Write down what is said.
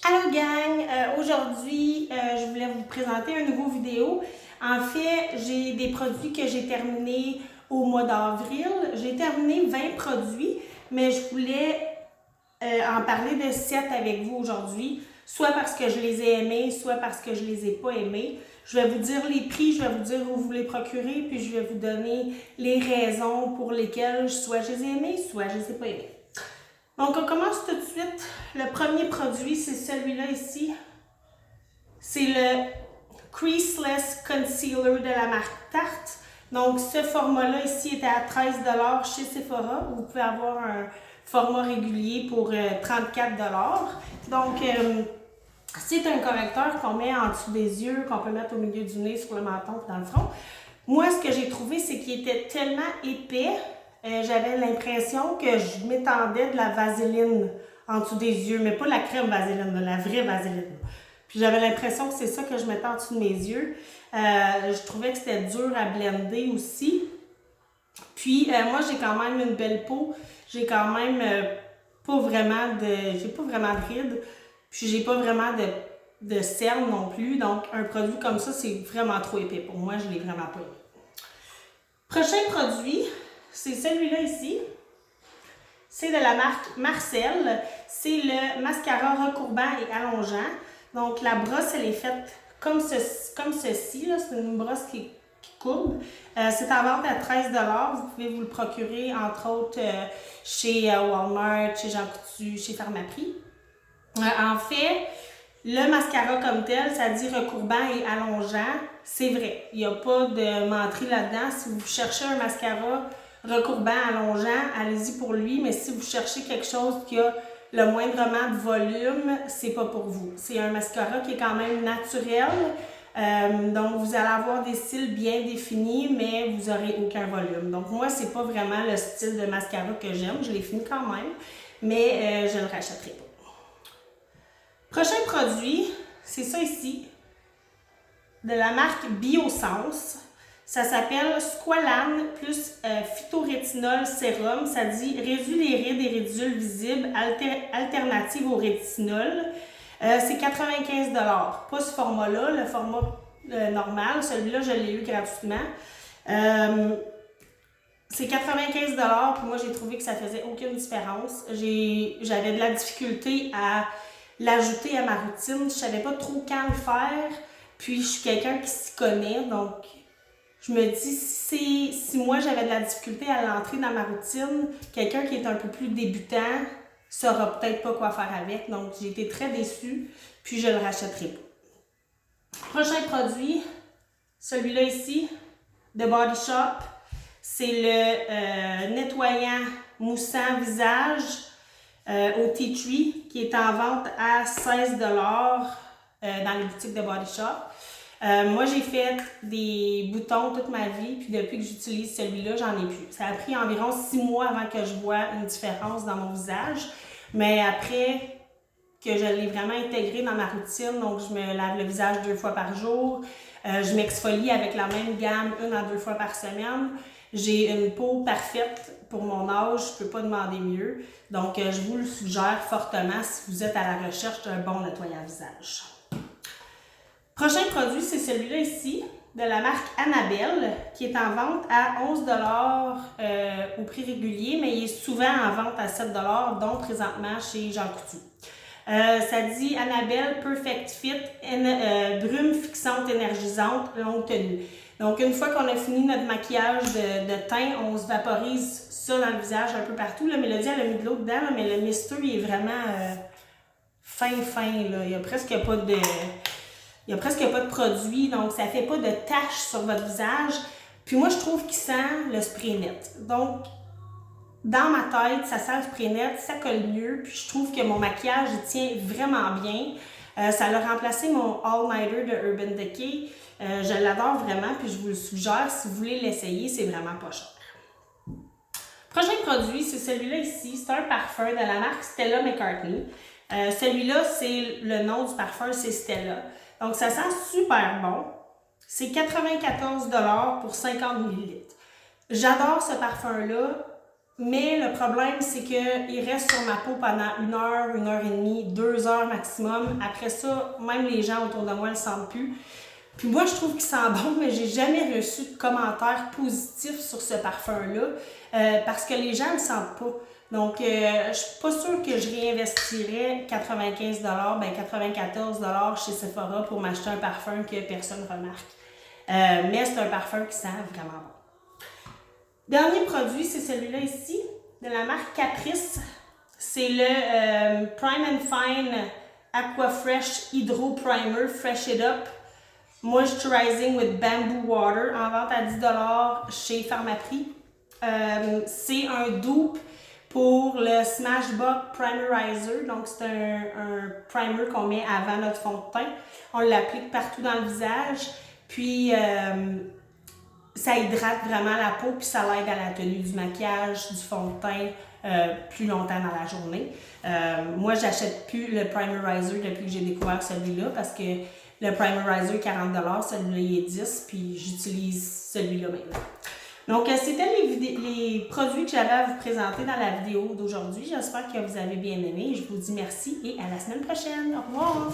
Allô gang, aujourd'hui je voulais vous présenter une nouvelle vidéo. En fait, j'ai des produits que j'ai terminés au mois d'avril. J'ai terminé 20 produits, mais je voulais en parler de 7 avec vous aujourd'hui, soit parce que je les ai aimés, soit parce que je les ai pas aimés. Je vais vous dire les prix, je vais vous dire où vous les procurez, puis je vais vous donner les raisons pour lesquelles soit je les ai aimés, soit je les ai pas aimés. Donc, on commence tout de suite. Le premier produit, c'est celui-là ici. C'est le Creaseless Concealer de la marque Tarte. Donc, ce format-là ici était à 13 $ chez Sephora. Vous pouvez avoir un format régulier pour 34 $. Donc, c'est un correcteur qu'on met en dessous des yeux, qu'on peut mettre au milieu du nez, sur le menton et dans le front. Moi, ce que j'ai trouvé, c'est qu'il était tellement épais, j'avais l'impression que je m'étendais de la vaseline en dessous des yeux, mais pas la crème vaseline, la vraie vaseline. Puis j'avais l'impression que c'est ça que je mettais en dessous de mes yeux. Je trouvais que c'était dur à blender aussi. Puis moi, j'ai quand même une belle peau. J'ai quand même pas vraiment de rides. Puis j'ai pas vraiment de cernes non plus. Donc un produit comme ça, c'est vraiment trop épais pour moi. Je l'ai vraiment pas aimé. Prochain produit, c'est celui-là ici. C'est de la marque Marcel. C'est le mascara recourbant et allongeant. Donc la brosse, elle est faite comme ceci. C'est une brosse qui courbe. C'est en vente à 13 $. Vous pouvez vous le procurer, entre autres, chez Walmart, chez Jean Coutu, chez Pharmaprix. En fait, le mascara comme tel, ça dit recourbant et allongeant. C'est vrai, il n'y a pas de menterie là-dedans. Si vous cherchez un mascara recourbant, allongeant, allez-y pour lui. Mais si vous cherchez quelque chose qui a le moindrement de volume, c'est pas pour vous. C'est un mascara qui est quand même naturel. Donc, vous allez avoir des styles bien définis, mais vous n'aurez aucun volume. Donc, moi, c'est pas vraiment le style de mascara que j'aime. Je l'ai fini quand même, mais je ne le rachèterai pas. Prochain produit, c'est ça ici, de la marque Biossance. Ça s'appelle Squalane plus phytorétinol sérum. Ça dit réduit les rides et ridules visibles, alternative au rétinol. C'est 95 $. Pas ce format-là, le format normal. Celui-là, je l'ai eu gratuitement. C'est 95 $, puis moi j'ai trouvé que ça faisait aucune différence. J'avais de la difficulté à l'ajouter à ma routine. Je savais pas trop quand le faire. Puis je suis quelqu'un qui s'y connaît, donc je me dis si moi j'avais de la difficulté à l'entrer dans ma routine, quelqu'un qui est un peu plus débutant saura peut-être pas quoi faire avec. Donc j'ai été très déçue, puis je le rachèterai pas. Prochain produit, celui-là ici, de Body Shop. C'est le nettoyant moussant visage au tea tree qui est en vente à 16 $, dans les boutiques de Body Shop. Moi, j'ai fait des boutons toute ma vie, puis depuis que j'utilise celui-là, j'en ai plus. Ça a pris environ 6 mois avant que je vois une différence dans mon visage, mais après que je l'ai vraiment intégré dans ma routine, donc je me lave le visage 2 fois par jour, je m'exfolie avec la même gamme 1 à 2 fois par semaine. J'ai une peau parfaite pour mon âge, je ne peux pas demander mieux. Donc, je vous le suggère fortement si vous êtes à la recherche d'un bon nettoyant visage. Prochain produit, c'est celui-là ici, de la marque Annabelle, qui est en vente à 11 $ au prix régulier, mais il est souvent en vente à 7 $, dont présentement chez Jean Coutu. Ça dit Annabelle Perfect Fit, brume fixante énergisante, longue tenue. Donc, une fois qu'on a fini notre maquillage de teint, on se vaporise ça dans le visage un peu partout. Là, Mélodie, elle a mis de l'eau dedans, là, mais le mister, il est vraiment fin. Là. Il n'y a presque pas de produit, donc ça ne fait pas de taches sur votre visage. Puis moi, je trouve qu'il sent le spray net. Donc, dans ma tête, ça sent le spray net, ça colle mieux. Puis je trouve que mon maquillage il tient vraiment bien. Ça a remplacé mon All Nighter de Urban Decay. Je l'adore vraiment, puis je vous le suggère. Si vous voulez l'essayer, c'est vraiment pas cher. Prochain produit, c'est celui-là ici. C'est un parfum de la marque Stella McCartney. Celui-là, c'est le nom du parfum, c'est Stella. Donc, ça sent super bon. C'est 94 $ pour 50 ml. J'adore ce parfum-là. Mais le problème, c'est qu'il reste sur ma peau pendant 1 heure et demie, 2 heures maximum. Après ça, même les gens autour de moi ne le sentent plus. Puis moi, je trouve qu'il sent bon, mais j'ai jamais reçu de commentaires positifs sur ce parfum-là parce que les gens ne le sentent pas. Donc, je suis pas sûre que je réinvestirais 95 ben 94 chez Sephora pour m'acheter un parfum que personne ne remarque. Mais c'est un parfum qui sent vraiment bon. Dernier produit, c'est celui-là ici, de la marque Caprice. C'est le Prime and Fine Aqua Fresh Hydro Primer Fresh It Up Moisturizing with Bamboo Water en vente à 10 chez Pharmaprix. C'est un dupe pour le Smashbox Primerizer. Donc, c'est un primer qu'on met avant notre fond de teint. On l'applique partout dans le visage. Puis, ça hydrate vraiment la peau, puis ça l'aide à la tenue du maquillage, du fond de teint plus longtemps dans la journée. Moi, j'achète plus le Primerizer depuis que j'ai découvert celui-là parce que le Primerizer 40 celui-là il est 10, puis j'utilise celui-là maintenant. Donc, c'était les produits que j'avais à vous présenter dans la vidéo d'aujourd'hui. J'espère que vous avez bien aimé. Je vous dis merci et à la semaine prochaine. Au revoir!